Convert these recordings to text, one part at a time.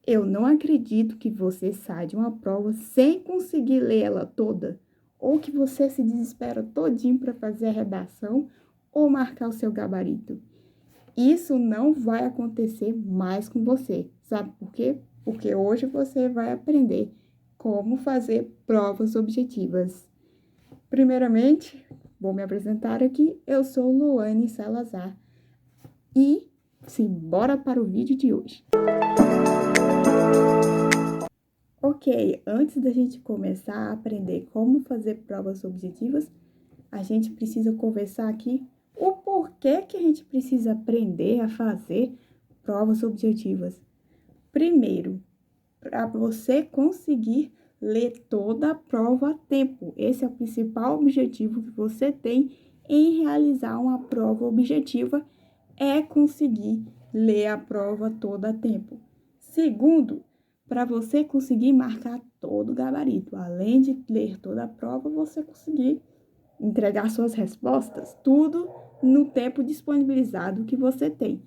Eu não acredito que você sai de uma prova sem conseguir ler ela toda, ou que você se desespera todinho para fazer a redação ou marcar o seu gabarito. Isso não vai acontecer mais com você. Sabe por quê? Porque hoje você vai aprender como fazer provas objetivas. Primeiramente, vou me apresentar aqui. Eu sou Luane Salazar e simbora para o vídeo de hoje. Ok, antes da gente começar a aprender como fazer provas objetivas, a gente precisa conversar aqui o porquê que a gente precisa aprender a fazer provas objetivas. Primeiro, para você conseguir ler toda a prova a tempo. Esse é o principal objetivo que você tem em realizar uma prova objetiva, é conseguir ler a prova toda a tempo. Segundo, para você conseguir marcar todo o gabarito. Além de ler toda a prova, você conseguir entregar suas respostas, tudo no tempo disponibilizado que você tem.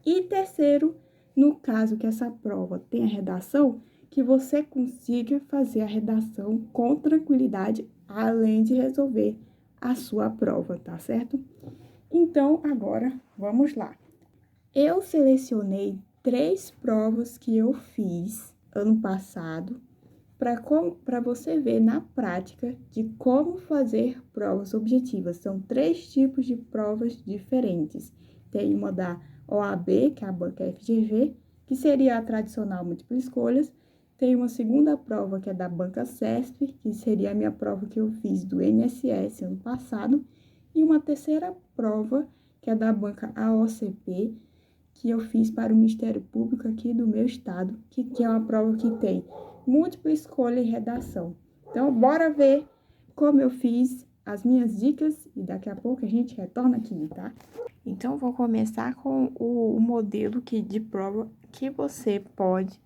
E terceiro, no caso que essa prova tenha redação, que você consiga fazer a redação com tranquilidade, além de resolver a sua prova, tá certo? Então, agora, vamos lá. Eu selecionei 3 provas que eu fiz ano passado, para você ver na prática de como fazer provas objetivas. São 3 tipos de provas diferentes. Tem uma da OAB, que é a banca FGV, que seria a tradicional múltipla escolhas. Tem uma segunda prova, que é da banca CESP, que seria a minha prova que eu fiz do INSS ano passado. E uma terceira prova, que é da banca AOCP, que eu fiz para o Ministério Público aqui do meu estado, que é uma prova que tem múltipla escolha e redação. Então, bora ver como eu fiz as minhas dicas e daqui a pouco a gente retorna aqui, tá? Então, vou começar com o modelo de prova que você pode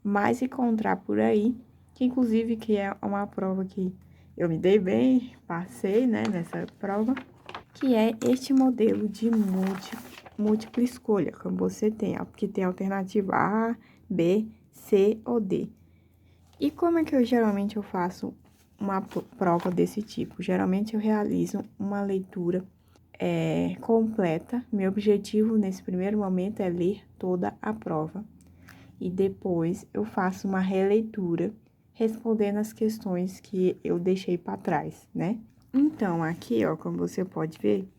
mais encontrar por aí, que inclusive que é uma prova que eu me dei bem, passei, né, nessa prova, que é este modelo de múltipla escolha, como você tem, porque tem alternativa A, B, C ou D. E como é que geralmente eu faço uma prova desse tipo? Geralmente eu realizo uma leitura completa. Meu objetivo nesse primeiro momento é ler toda a prova. E depois eu faço uma releitura, respondendo as questões que eu deixei para trás, né? Então, aqui, ó, como você pode ver,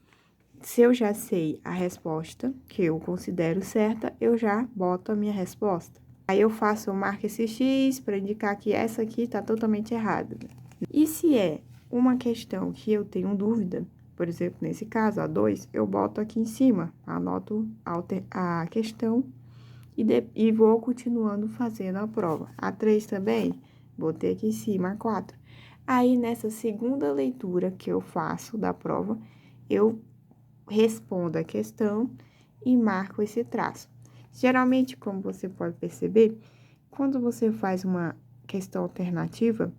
se eu já sei a resposta, que eu considero certa, eu já boto a minha resposta. Aí eu marco esse X para indicar que essa aqui tá totalmente errada. E se é uma questão que eu tenho dúvida, por exemplo, nesse caso, a 2, eu boto aqui em cima, anoto a questão e vou continuando fazendo a prova. A 3 também, botei aqui em cima, a 4. Aí, nessa segunda leitura que eu faço da prova, eu respondo a questão e marco esse traço. Geralmente, como você pode perceber, quando você faz uma questão alternativa,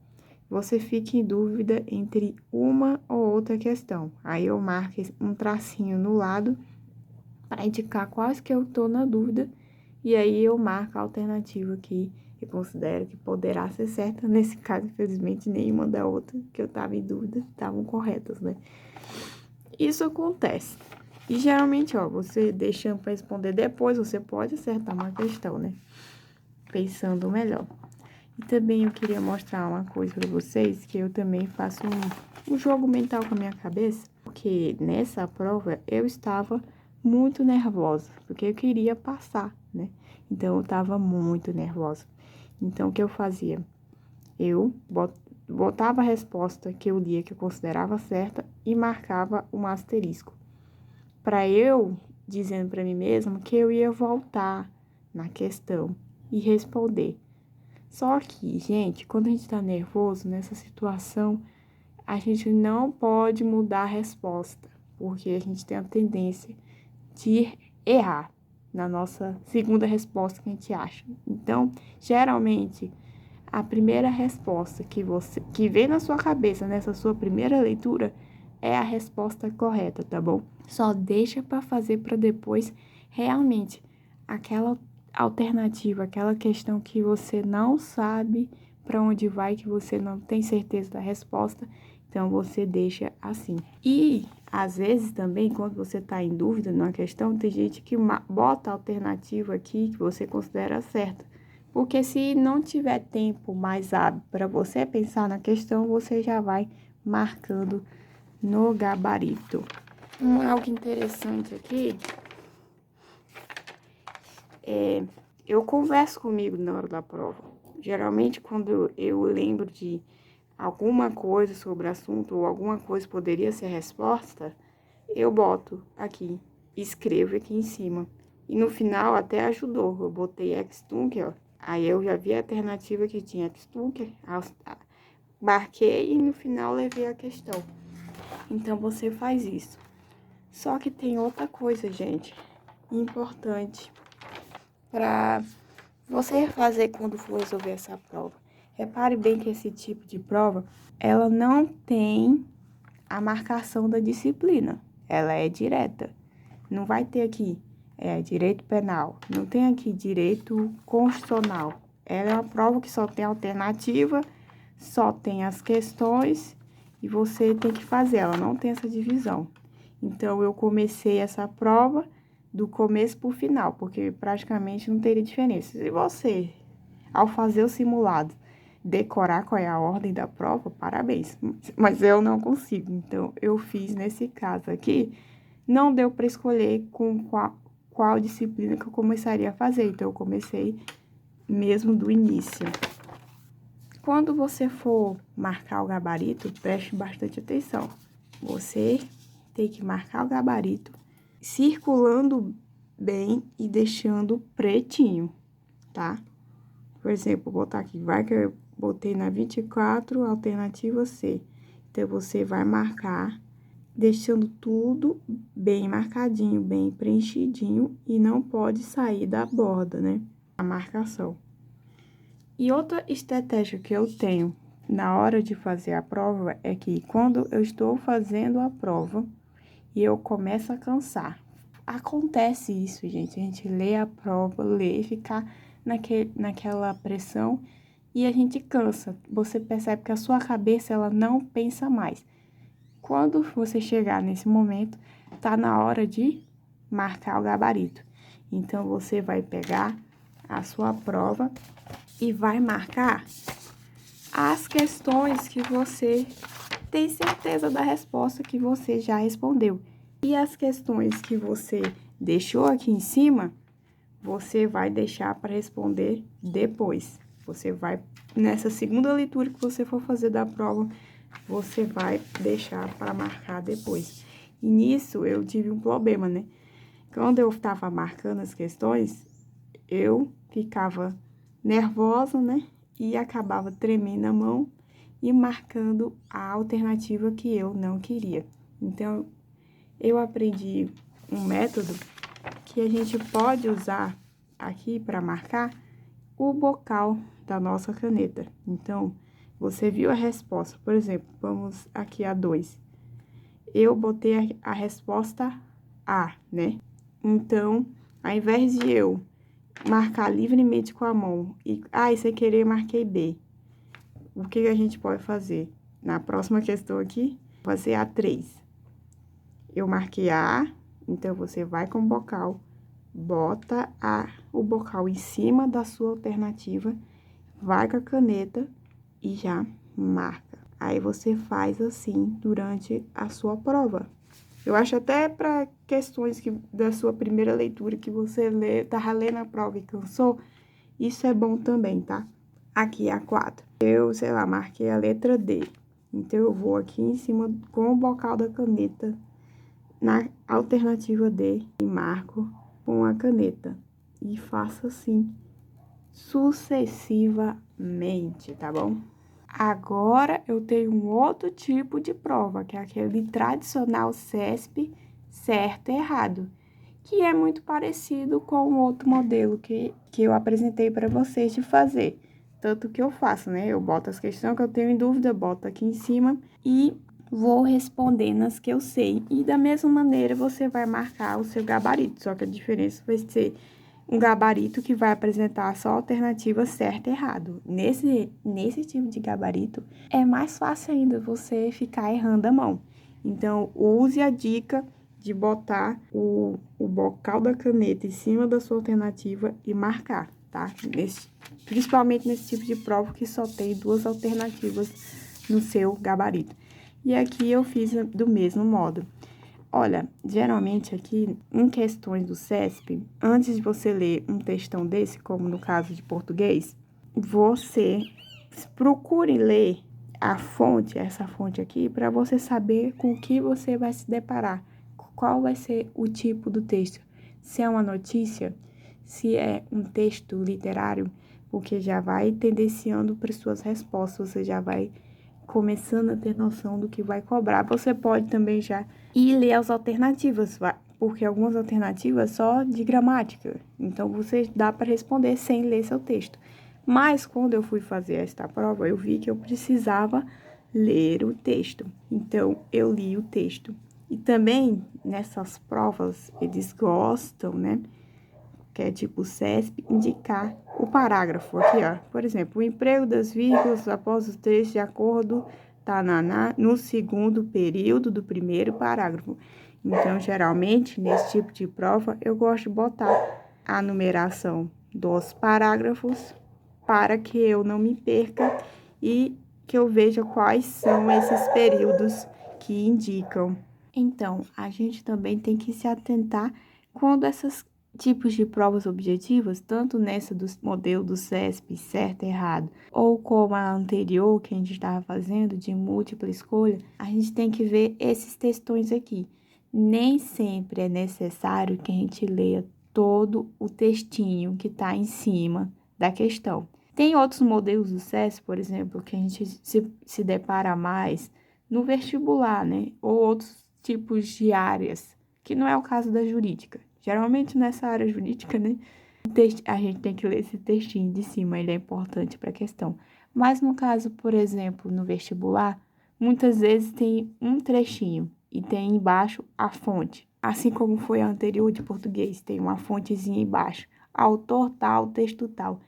você fica em dúvida entre uma ou outra questão. Aí, eu marco um tracinho no lado para indicar quais que eu estou na dúvida. E aí, eu marco a alternativa que eu considero que poderá ser certa. Nesse caso, infelizmente, nenhuma da outra que eu estava em dúvida estavam corretas, né? Isso acontece. E geralmente, ó, você deixando para responder depois, você pode acertar uma questão, né? Pensando melhor. E também eu queria mostrar uma coisa para vocês, que eu também faço um jogo mental com a minha cabeça, porque nessa prova eu estava muito nervosa, porque eu queria passar, né? Então, eu estava muito nervosa. Então, o que eu fazia? Eu botava a resposta que eu lia, que eu considerava certa, e marcava um asterisco. Para eu, dizendo para mim mesma que eu ia voltar na questão e responder. Só que, gente, quando a gente tá nervoso nessa situação, a gente não pode mudar a resposta, porque a gente tem a tendência de errar na nossa segunda resposta que a gente acha. Então, geralmente, a primeira resposta que vem na sua cabeça nessa sua primeira leitura é a resposta correta, tá bom? Só deixa para fazer para depois realmente alternativa, aquela questão que você não sabe para onde vai, que você não tem certeza da resposta, então você deixa assim. E às vezes também, quando você está em dúvida numa questão, tem gente que bota a alternativa aqui que você considera certa. Porque se não tiver tempo mais hábil para você pensar na questão, você já vai marcando no gabarito. Algo interessante aqui eu converso comigo na hora da prova. Geralmente, quando eu lembro de alguma coisa sobre o assunto ou alguma coisa poderia ser a resposta, eu boto aqui, escrevo aqui em cima. E no final até ajudou, eu botei Xtunker, ó. Aí eu já vi a alternativa que tinha Xtunker, marquei e no final levei a questão. Então, você faz isso. Só que tem outra coisa, gente, importante para você fazer quando for resolver essa prova. Repare bem que esse tipo de prova, ela não tem a marcação da disciplina. Ela é direta. Não vai ter aqui direito penal. Não tem aqui direito constitucional. Ela é uma prova que só tem alternativa, só tem as questões e você tem que fazer. Ela não tem essa divisão. Então, eu comecei essa prova do começo para o final, porque praticamente não teria diferença. Se você, ao fazer o simulado, decorar qual é a ordem da prova, parabéns. Mas eu não consigo, então eu fiz nesse caso aqui. Não deu para escolher com qual disciplina que eu começaria a fazer, então eu comecei mesmo do início. Quando você for marcar o gabarito, preste bastante atenção. Você tem que marcar o gabarito circulando bem e deixando pretinho, tá? Por exemplo, vou botar aqui, vai que eu botei na 24, alternativa C. Então, você vai marcar, deixando tudo bem marcadinho, bem preenchidinho e não pode sair da borda, né? A marcação. E outra estratégia que eu tenho na hora de fazer a prova é que quando eu estou fazendo a prova e eu começo a cansar. Acontece isso, gente. A gente lê a prova, lê, fica naquela pressão e a gente cansa. Você percebe que a sua cabeça, ela não pensa mais. Quando você chegar nesse momento, tá na hora de marcar o gabarito. Então, você vai pegar a sua prova e vai marcar as questões que você tem certeza da resposta que você já respondeu. E as questões que você deixou aqui em cima, você vai deixar para responder depois. Você vai, nessa segunda leitura que você for fazer da prova, você vai deixar para marcar depois. E nisso eu tive um problema, né? Quando eu estava marcando as questões, eu ficava nervosa, né? E acabava tremendo a mão e marcando a alternativa que eu não queria. Então, eu aprendi um método que a gente pode usar aqui para marcar o bocal da nossa caneta. Então, você viu a resposta. Por exemplo, vamos aqui a 2. Eu botei a resposta A, né? Então, ao invés de eu marcar livremente com a mão e, sem querer, marquei B. O que a gente pode fazer? Na próxima questão aqui, fazer a 3. Eu marquei a A, então você vai com o bocal, bota o bocal em cima da sua alternativa, vai com a caneta e já marca. Aí você faz assim durante a sua prova. Eu acho até para questões da sua primeira leitura que você tava lendo a prova e cansou, isso é bom também, tá? Aqui a 4. Eu, sei lá, marquei a letra D. Então, eu vou aqui em cima com o bocal da caneta, na alternativa D, e marco com a caneta. E faço assim, sucessivamente, tá bom? Agora, eu tenho um outro tipo de prova, que é aquele tradicional CESP certo e errado, que é muito parecido com o outro modelo que eu apresentei para vocês de fazer. Tanto que eu faço, né? Eu boto as questões que eu tenho em dúvida, boto aqui em cima e vou respondendo as que eu sei. E da mesma maneira, você vai marcar o seu gabarito, só que a diferença vai ser um gabarito que vai apresentar só alternativa certo e errado. Nesse tipo de gabarito, é mais fácil ainda você ficar errando a mão. Então, use a dica de botar o bocal da caneta em cima da sua alternativa e marcar, tá? Principalmente nesse tipo de prova que só tem 2 alternativas no seu gabarito. E aqui eu fiz do mesmo modo. Olha, geralmente aqui, em questões do CESP, antes de você ler um textão desse, como no caso de português, você procure ler a fonte, essa fonte aqui, para você saber com o que você vai se deparar. Qual vai ser o tipo do texto. Se é uma notícia, se é um texto literário, porque já vai tendenciando para suas respostas, você já vai começando a ter noção do que vai cobrar. Você pode também já ir ler as alternativas, porque algumas alternativas só de gramática. Então, você dá para responder sem ler seu texto. Mas, quando eu fui fazer esta prova, eu vi que eu precisava ler o texto. Então, eu li o texto. E também, nessas provas, eles gostam, né? Que é tipo CESP, indicar o parágrafo aqui, ó. Por exemplo, o emprego das vírgulas após os trechos de acordo no segundo período do primeiro parágrafo. Então, geralmente, nesse tipo de prova, eu gosto de botar a numeração dos parágrafos para que eu não me perca e que eu veja quais são esses períodos que indicam. Então, a gente também tem que se atentar quando esses tipos de provas objetivas, tanto nessa do modelo do CESP, certo e errado, ou como a anterior que a gente estava fazendo, de múltipla escolha, a gente tem que ver esses textões aqui. Nem sempre é necessário que a gente leia todo o textinho que está em cima da questão. Tem outros modelos do CESP, por exemplo, que a gente se depara mais no vestibular, né? Ou outros tipos de áreas, que não é o caso da jurídica. Geralmente, nessa área jurídica, né, a gente tem que ler esse textinho de cima, ele é importante para a questão. Mas no caso, por exemplo, no vestibular, muitas vezes tem um trechinho e tem embaixo a fonte. Assim como foi a anterior de português, tem uma fontezinha embaixo. Autor tal, texto tal.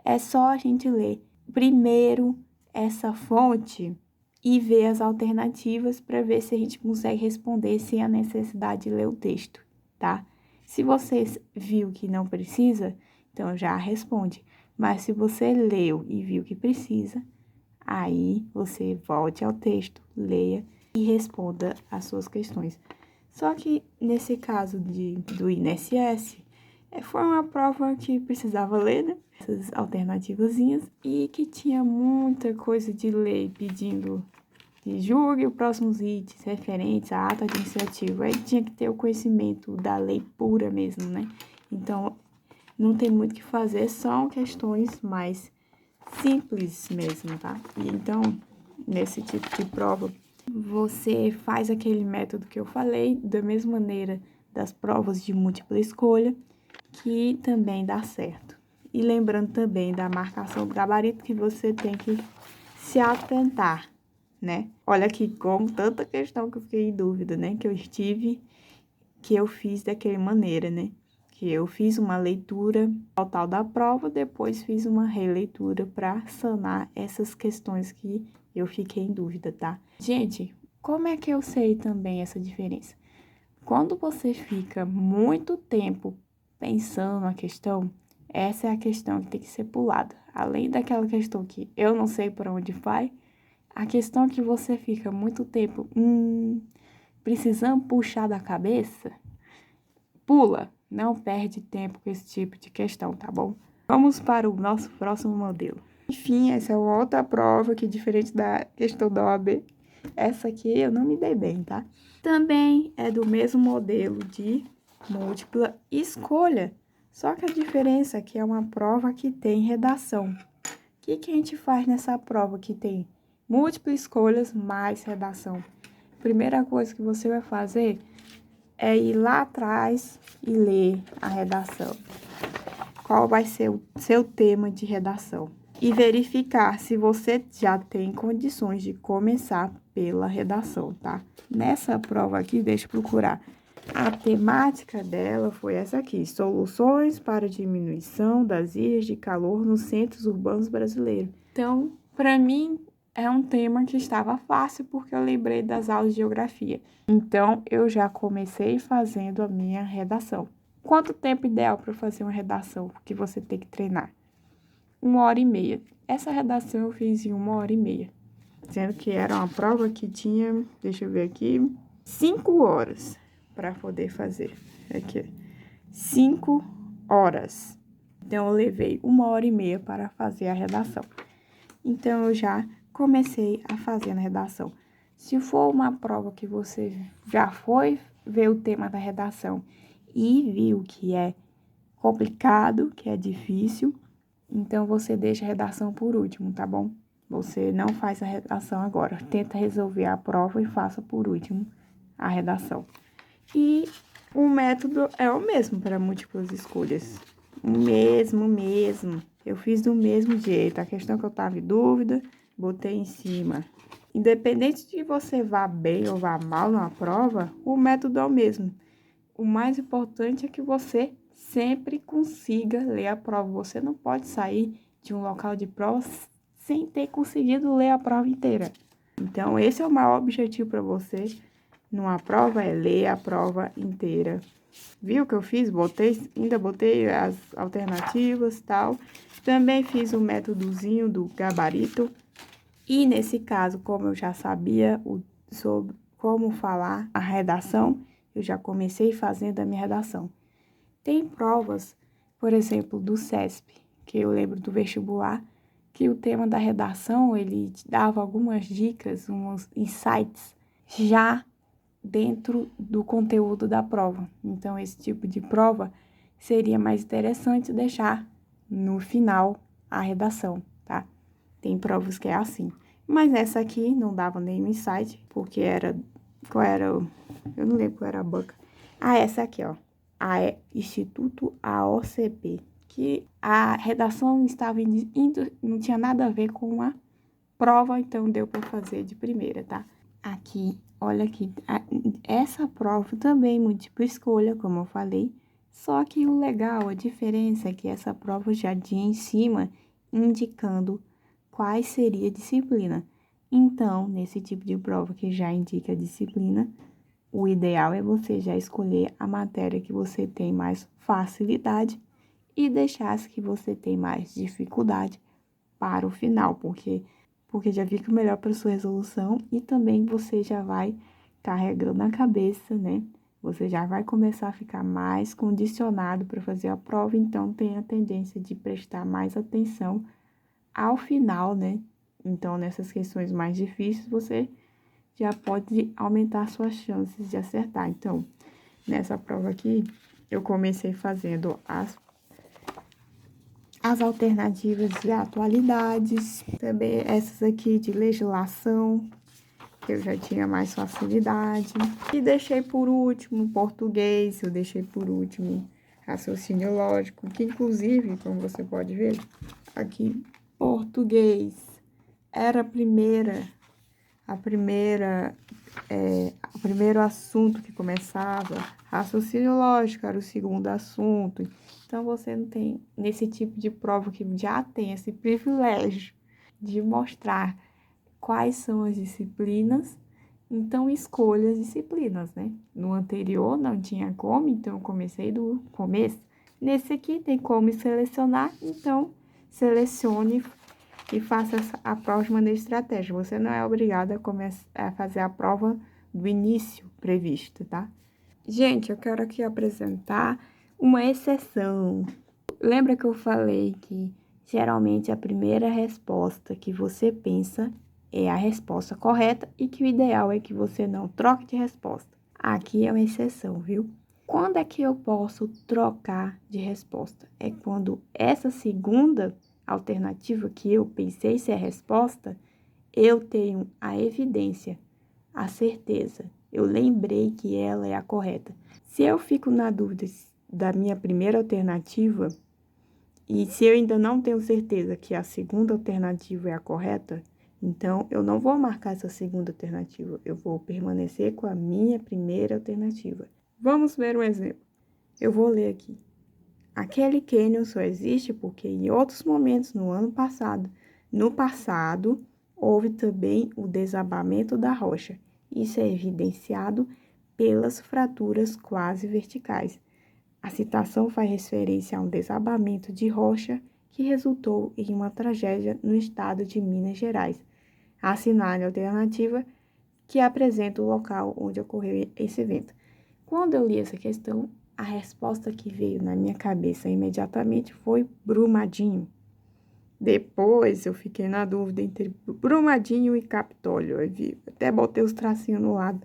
É só a gente ler primeiro essa fonte e ver as alternativas para ver se a gente consegue responder sem a necessidade de ler o texto, tá? Se você viu que não precisa, então já responde. Mas se você leu e viu que precisa, aí você volte ao texto, leia e responda as suas questões. Só que nesse caso do INSS, foi uma prova que precisava ler, né? Essas alternativazinhas e que tinha muita coisa de lei pedindo que julgue os próximos itens referentes à ata administrativa. Aí tinha que ter o conhecimento da lei pura mesmo, né? Então, não tem muito o que fazer, são questões mais simples mesmo, tá? E então, nesse tipo de prova, você faz aquele método que eu falei, da mesma maneira das provas de múltipla escolha, que também dá certo. E lembrando também da marcação do gabarito, que você tem que se atentar, né? Olha aqui como tanta questão que eu fiquei em dúvida, né? Que eu fiz daquela maneira, né? Que eu fiz uma leitura total da prova, depois fiz uma releitura para sanar essas questões que eu fiquei em dúvida, tá? Gente, como é que eu sei também essa diferença? Quando você fica muito tempo pensando na questão, essa é a questão que tem que ser pulada. Além daquela questão que eu não sei para onde vai, a questão que você fica muito tempo precisando puxar da cabeça, pula, não perde tempo com esse tipo de questão, tá bom? Vamos para o nosso próximo modelo. Enfim, essa é uma outra prova que, diferente da questão da OAB, essa aqui eu não me dei bem, tá? Também é do mesmo modelo de múltipla escolha, só que a diferença é que é uma prova que tem redação. O que a gente faz nessa prova que tem múltiplas escolhas mais redação? Primeira coisa que você vai fazer é ir lá atrás e ler a redação. Qual vai ser o seu tema de redação? E verificar se você já tem condições de começar pela redação, tá? Nessa prova aqui, deixa eu procurar. A temática dela foi essa aqui: soluções para diminuição das ilhas de calor nos centros urbanos brasileiros. Então, para mim, é um tema que estava fácil porque eu lembrei das aulas de geografia. Então, eu já comecei fazendo a minha redação. Quanto tempo ideal para fazer uma redação que você tem que treinar? 1h30. Essa redação eu fiz em 1h30, sendo que era uma prova que tinha, deixa eu ver aqui, 5 horas para poder fazer. Aqui, 5 horas. Então, eu levei 1h30 para fazer a redação. Então, eu já comecei a fazer a redação. Se for uma prova que você já foi ver o tema da redação e viu que é complicado, que é difícil, então você deixa a redação por último, tá bom? Você não faz a redação agora. Tenta resolver a prova e faça por último a redação. E o método é o mesmo para múltiplas escolhas. O mesmo. Eu fiz do mesmo jeito. A questão que eu tava em dúvida, botei em cima. Independente de você vá bem ou vá mal na prova, o método é o mesmo. O mais importante é que você sempre consiga ler a prova. Você não pode sair de um local de prova sem ter conseguido ler a prova inteira. Então, esse é o maior objetivo para você numa prova, é ler a prova inteira. Viu o que eu fiz? Ainda botei as alternativas e tal. Também fiz o métodozinho do gabarito. E nesse caso, como eu já sabia sobre como falar a redação, eu já comecei fazendo a minha redação. Tem provas, por exemplo, do CESP, que eu lembro do vestibular, que o tema da redação, ele te dava algumas dicas, uns insights, já dentro do conteúdo da prova. Então, esse tipo de prova seria mais interessante deixar no final a redação, tá? Tem provas que é assim. Mas essa aqui não dava nenhum insight, porque eu não lembro qual era a banca. Essa aqui, ó. Instituto AOCP, que a redação estava indo, não tinha nada a ver com a prova, então deu para fazer de primeira, tá? Aqui, olha aqui, essa prova também múltipla escolha, como eu falei, só que o legal, a diferença é que essa prova já tinha em cima indicando quais seria a disciplina. Então, nesse tipo de prova que já indica a disciplina, o ideal é você já escolher a matéria que você tem mais facilidade e deixar as que você tem mais dificuldade para o final, porque já fica melhor para sua resolução e também você já vai carregando na cabeça, né? Você já vai começar a ficar mais condicionado para fazer a prova, então tem a tendência de prestar mais atenção ao final, né? Então, nessas questões mais difíceis, você já pode aumentar suas chances de acertar. Então, nessa prova aqui, eu comecei fazendo as alternativas de atualidades, também essas aqui de legislação, que eu já tinha mais facilidade. E deixei por último português, eu deixei por último raciocínio lógico, que inclusive, como você pode ver, aqui, português era o primeiro assunto que começava, raciocínio lógico era o segundo assunto. Então, você não tem, nesse tipo de prova que já tem esse privilégio de mostrar quais são as disciplinas, então escolha as disciplinas, né? No anterior não tinha como, então eu comecei do começo. Nesse aqui tem como selecionar, então selecione e faça a prova de maneira estratégica. Você não é obrigado a fazer a prova do início previsto, tá? Gente, eu quero aqui apresentar uma exceção. Lembra que eu falei que geralmente a primeira resposta que você pensa é a resposta correta e que o ideal é que você não troque de resposta. Aqui é uma exceção, viu? Quando é que eu posso trocar de resposta? É quando essa segunda alternativa que eu pensei ser a resposta, eu tenho a evidência, a certeza. Eu lembrei que ela é a correta. Se eu fico na dúvida da minha primeira alternativa, e se eu ainda não tenho certeza que a segunda alternativa é a correta, então eu não vou marcar essa segunda alternativa. Eu vou permanecer com a minha primeira alternativa. Vamos ver um exemplo. Eu vou ler aqui. Aquele cânion só existe porque em outros momentos no passado, houve também o desabamento da rocha. Isso é evidenciado pelas fraturas quase verticais. A citação faz referência a um desabamento de rocha que resultou em uma tragédia no estado de Minas Gerais. Assinale a alternativa que apresenta o local onde ocorreu esse evento. Quando eu li essa questão, a resposta que veio na minha cabeça imediatamente foi Brumadinho. Depois eu fiquei na dúvida entre Brumadinho e Capitólio. Até botei os tracinhos no lado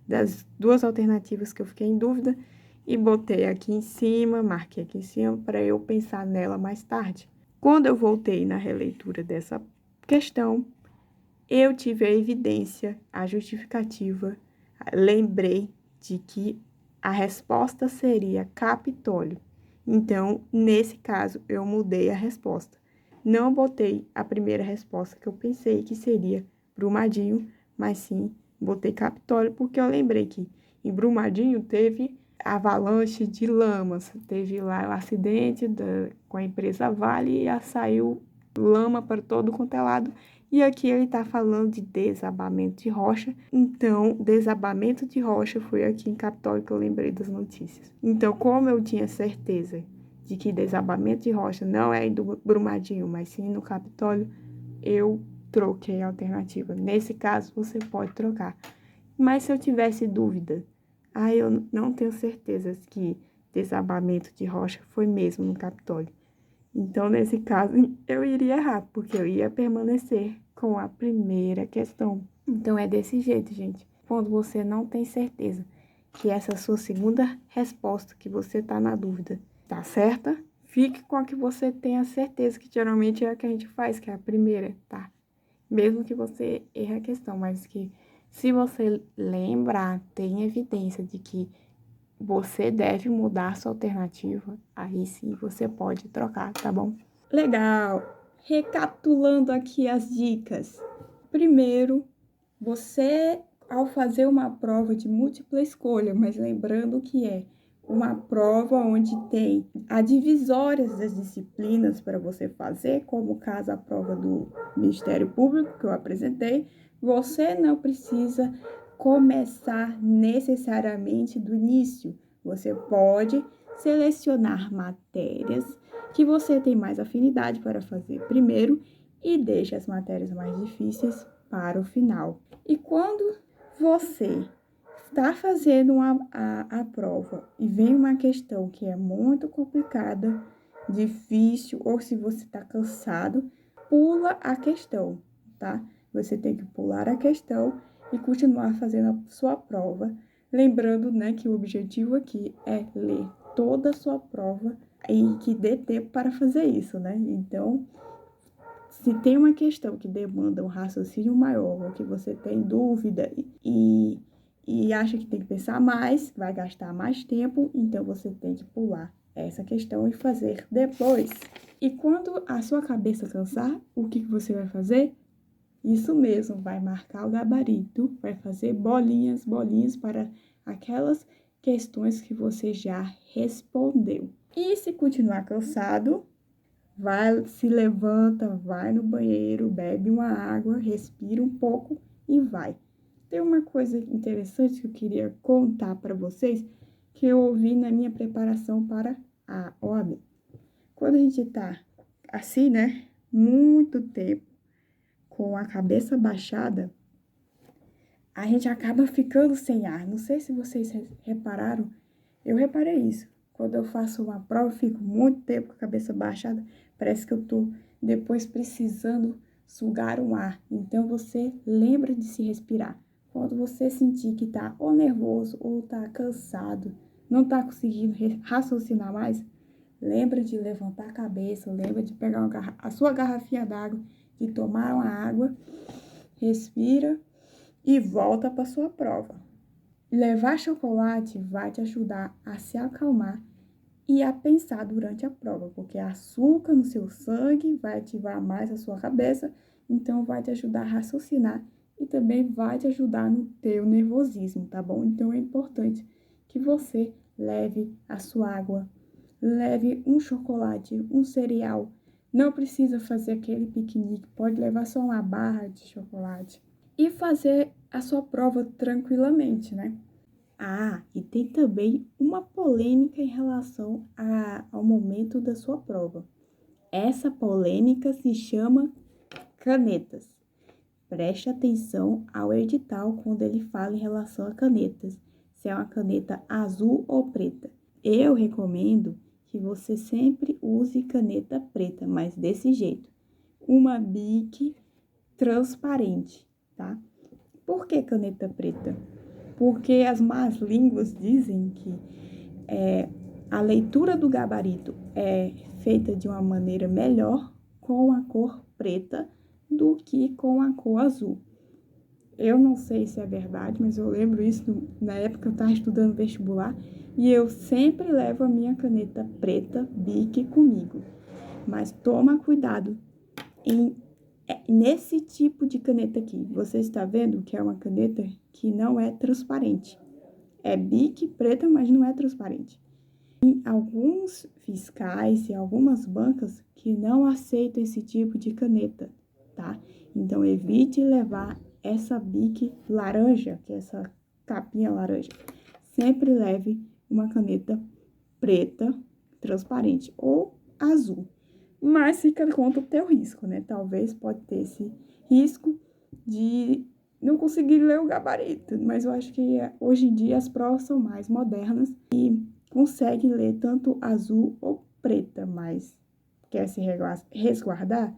das duas alternativas que eu fiquei em dúvida e botei aqui em cima, marquei aqui em cima para eu pensar nela mais tarde. Quando eu voltei na releitura dessa questão, eu tive a evidência, a justificativa, lembrei de que a resposta seria Capitólio. Então, nesse caso, eu mudei a resposta. Não botei a primeira resposta que eu pensei que seria Brumadinho, mas sim botei Capitólio, porque eu lembrei que em Brumadinho teve avalanche de lamas, teve lá o acidente com a empresa Vale e saiu lama para todo quanto é lado. E aqui ele está falando de desabamento de rocha. Então, desabamento de rocha foi aqui em Capitólio que eu lembrei das notícias. Então, como eu tinha certeza de que desabamento de rocha não é do Brumadinho, mas sim no Capitólio, eu troquei a alternativa. Nesse caso, você pode trocar. Mas se eu tivesse dúvida, eu não tenho certeza que desabamento de rocha foi mesmo no Capitólio. Então, nesse caso, eu iria errar, porque eu ia permanecer com a primeira questão. Então, é desse jeito, gente. Quando você não tem certeza que essa sua segunda resposta, que você tá na dúvida, tá certa, fique com a que você tenha certeza, que geralmente é a que a gente faz, que é a primeira, tá? Mesmo que você erre a questão, mas que se você lembrar, tem evidência de que você deve mudar sua alternativa, aí sim você pode trocar, tá bom? Legal! Recapitulando aqui as dicas. Primeiro, você, ao fazer uma prova de múltipla escolha, mas lembrando que é uma prova onde tem a divisórias das disciplinas para você fazer, como o caso a prova do Ministério Público que eu apresentei, você não precisa começar necessariamente do início. Você pode selecionar matérias que você tem mais afinidade para fazer primeiro e deixa as matérias mais difíceis para o final. E quando você está fazendo a prova e vem uma questão que é muito complicada, difícil, ou se você está cansado, pula a questão, tá? Você tem que pular a questão e continuar fazendo a sua prova. Lembrando, né, que o objetivo aqui é ler toda a sua prova e que dê tempo para fazer isso, né? Então, se tem uma questão que demanda um raciocínio maior, ou que você tem dúvida e acha que tem que pensar mais, vai gastar mais tempo, então você tem que pular essa questão e fazer depois. E quando a sua cabeça cansar, o que você vai fazer? Isso mesmo, vai marcar o gabarito, vai fazer bolinhas para aquelas questões que você já respondeu. E se continuar cansado, vai, se levanta, vai no banheiro, bebe uma água, respira um pouco e vai. Tem uma coisa interessante que eu queria contar para vocês, que eu ouvi na minha preparação para a OAB. Quando a gente tá assim, né, muito tempo com a cabeça baixada, a gente acaba ficando sem ar. Não sei se vocês repararam, eu reparei isso. Quando eu faço uma prova, eu fico muito tempo com a cabeça baixada, parece que eu tô depois precisando sugar um ar. Então, você lembra de se respirar. Quando você sentir que tá ou nervoso ou tá cansado, não tá conseguindo raciocinar mais, lembra de levantar a cabeça, lembra de pegar a sua garrafinha d'água, de tomar uma água, respira e volta para sua prova. Levar chocolate vai te ajudar a se acalmar e a pensar durante a prova, porque açúcar no seu sangue vai ativar mais a sua cabeça, então vai te ajudar a raciocinar e também vai te ajudar no teu nervosismo, tá bom? Então é importante que você leve a sua água, leve um chocolate, um cereal. Não precisa fazer aquele piquenique, pode levar só uma barra de chocolate e fazer a sua prova tranquilamente, né? Ah, e tem também uma polêmica em relação ao momento da sua prova. Essa polêmica se chama canetas. Preste atenção ao edital quando ele fala em relação a canetas, se é uma caneta azul ou preta. Eu recomendo que você sempre use caneta preta, mas desse jeito. Uma Bic transparente, tá? Por que caneta preta? Porque as más línguas dizem que a leitura do gabarito é feita de uma maneira melhor com a cor preta do que com a cor azul. Eu não sei se é verdade, mas eu lembro isso na época que eu estava estudando vestibular e eu sempre levo a minha caneta preta Bic comigo. Mas toma cuidado nesse tipo de caneta aqui. Você está vendo que é uma caneta que não é transparente. É Bic preta, mas não é transparente. Tem alguns fiscais e algumas bancas que não aceitam esse tipo de caneta, tá? Então, evite levar essa Bic laranja, que é essa capinha laranja. Sempre leve uma caneta preta, transparente ou azul. Mas fica contra o teu risco, né? Talvez pode ter esse risco de não conseguir ler o gabarito. Mas eu acho que hoje em dia as provas são mais modernas e consegue ler tanto azul ou preta, mas quer se resguardar?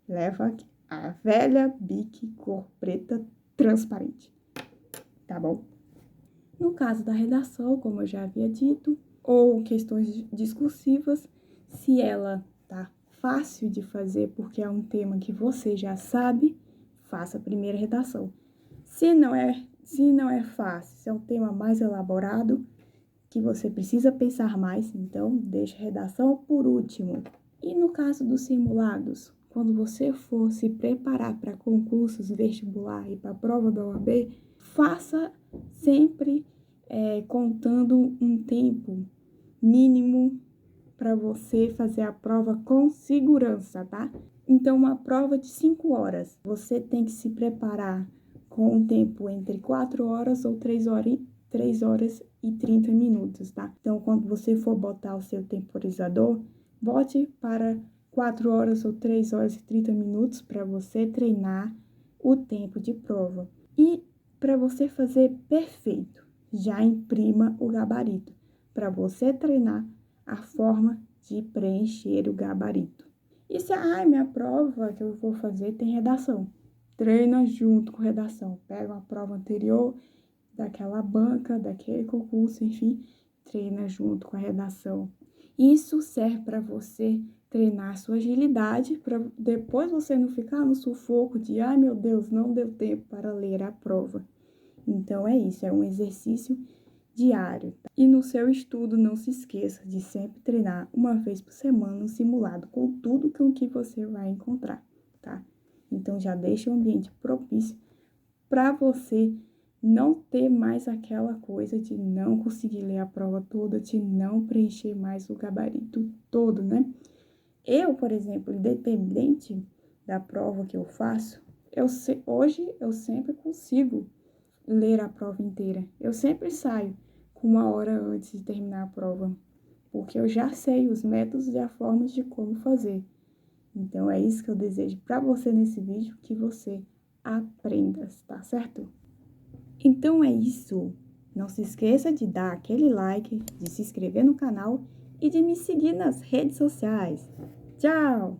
Leva a velha Bic cor preta transparente, tá bom? No caso da redação, como eu já havia dito, ou questões discursivas, se ela tá fácil de fazer porque é um tema que você já sabe, faça a primeira redação. Se não é fácil, se é um tema mais elaborado, que você precisa pensar mais, então deixe a redação por último. E no caso dos simulados, quando você for se preparar para concursos vestibular e para a prova da OAB, faça sempre contando um tempo mínimo para você fazer a prova com segurança, tá? Então, uma prova de 5 horas, você tem que se preparar com um tempo entre 4 horas ou 3 horas e 30 minutos, tá? Então, quando você for botar o seu temporizador, bote para 4 horas ou 3 horas e 30 minutos para você treinar o tempo de prova. E para você fazer perfeito, já imprima o gabarito, para você treinar a forma de preencher o gabarito. E se minha prova que eu vou fazer tem redação, treina junto com redação. Pega uma prova anterior daquela banca, daquele concurso, enfim, treina junto com a redação. Isso serve para você treinar sua agilidade, para depois você não ficar no sufoco de, ai meu Deus, não deu tempo para ler a prova. Então é isso, é um exercício diário. Tá? E no seu estudo, não se esqueça de sempre treinar uma vez por semana um simulado com tudo com que você vai encontrar, tá? Então já deixa o ambiente propício para você não ter mais aquela coisa de não conseguir ler a prova toda, de não preencher mais o gabarito todo, né? Eu, por exemplo, independente da prova que eu faço, hoje eu sempre consigo ler a prova inteira. Eu sempre saio com 1 hora antes de terminar a prova, porque eu já sei os métodos e as formas de como fazer. Então, é isso que eu desejo para você nesse vídeo, que você aprenda, tá certo? Então, é isso. Não se esqueça de dar aquele like, de se inscrever no canal e de me seguir nas redes sociais. Tchau!